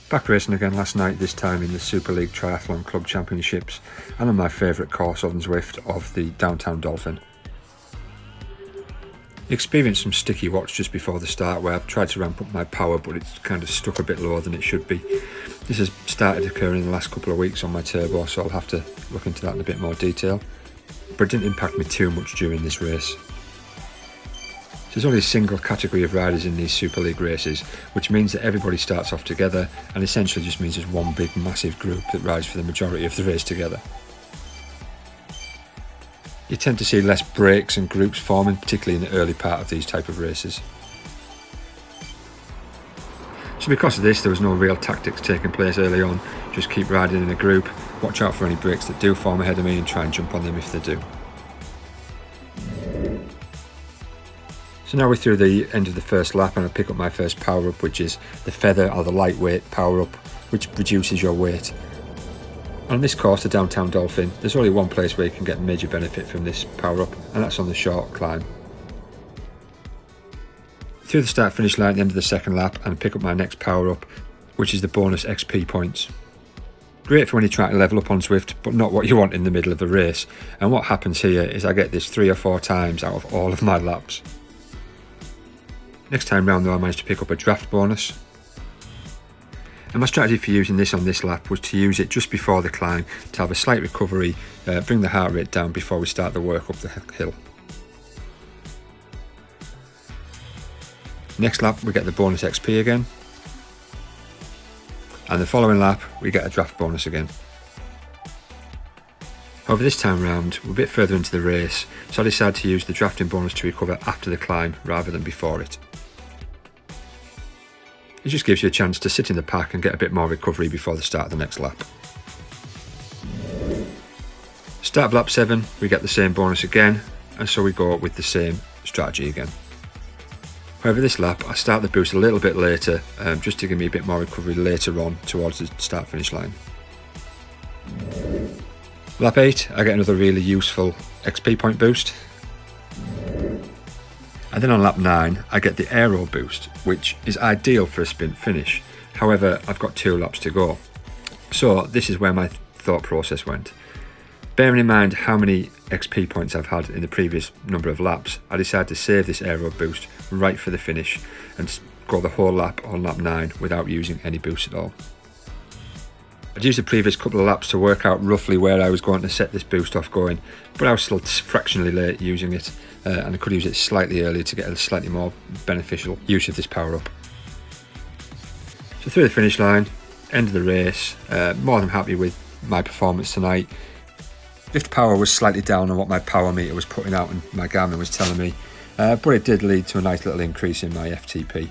Back racing again last night, this time in the Super League Triathlon Club Championships and on my favourite course on Zwift of the Downtown Dolphin. Experienced some sticky watts just before the start where I've tried to ramp up my power, but it's kind of stuck a bit lower than it should be. This has started occurring in the last couple of weeks on my turbo, so I'll have to look into that in a bit more detail, but it didn't impact me too much during this race. There's only a single category of riders in these Super League races, which means that everybody starts off together and essentially just means there's one big massive group that rides for the majority of the race together. You tend to see less breaks and groups forming, particularly in the early part of these type of races. So because of this, there was no real tactics taking place early on. Just keep riding in a group, watch out for any breaks that do form ahead of me and try and jump on them if they do. So now we're through the end of the first lap and I pick up my first power up, which is the feather or the lightweight power up, which reduces your weight. On this course, the Downtown Dolphin, there's only one place where you can get major benefit from this power up, and that's on the short climb. Through the start finish line at the end of the second lap and pick up my next power up, which is the bonus XP points. Great for when you're trying to level up on Zwift, but not what you want in the middle of the race. And what happens here is I get this 3 or 4 times out of all of my laps. Next time round though, I managed to pick up a draft bonus. And my strategy for using this on this lap was to use it just before the climb to have a slight recovery, bring the heart rate down before we start the work up the hill. Next lap we get the bonus XP again. And the following lap we get a draft bonus again. However, this time round we're a bit further into the race, so I decided to use the drafting bonus to recover after the climb rather than before it. It just gives you a chance to sit in the pack and get a bit more recovery before the start of the next lap. Start of lap 7, we get the same bonus again, and so we go with the same strategy again. However, this lap I start the boost a little bit later, just to give me a bit more recovery later on towards the start finish line. Lap 8, I get another really useful XP point boost. And then on lap 9, I get the aero boost, which is ideal for a sprint finish. However, I've got 2 laps to go. So this is where my thought process went. Bearing in mind how many XP points I've had in the previous number of laps, I decided to save this aero boost right for the finish and go the whole lap on lap 9 without using any boost at all. I'd used the previous couple of laps to work out roughly where I was going to set this boost off going, but I was still fractionally late using it, and I could use it slightly earlier to get a slightly more beneficial use of this power up. So through the finish line, end of the race, more than happy with my performance tonight. Lift power was slightly down on what my power meter was putting out and my Garmin was telling me, but it did lead to a nice little increase in my FTP.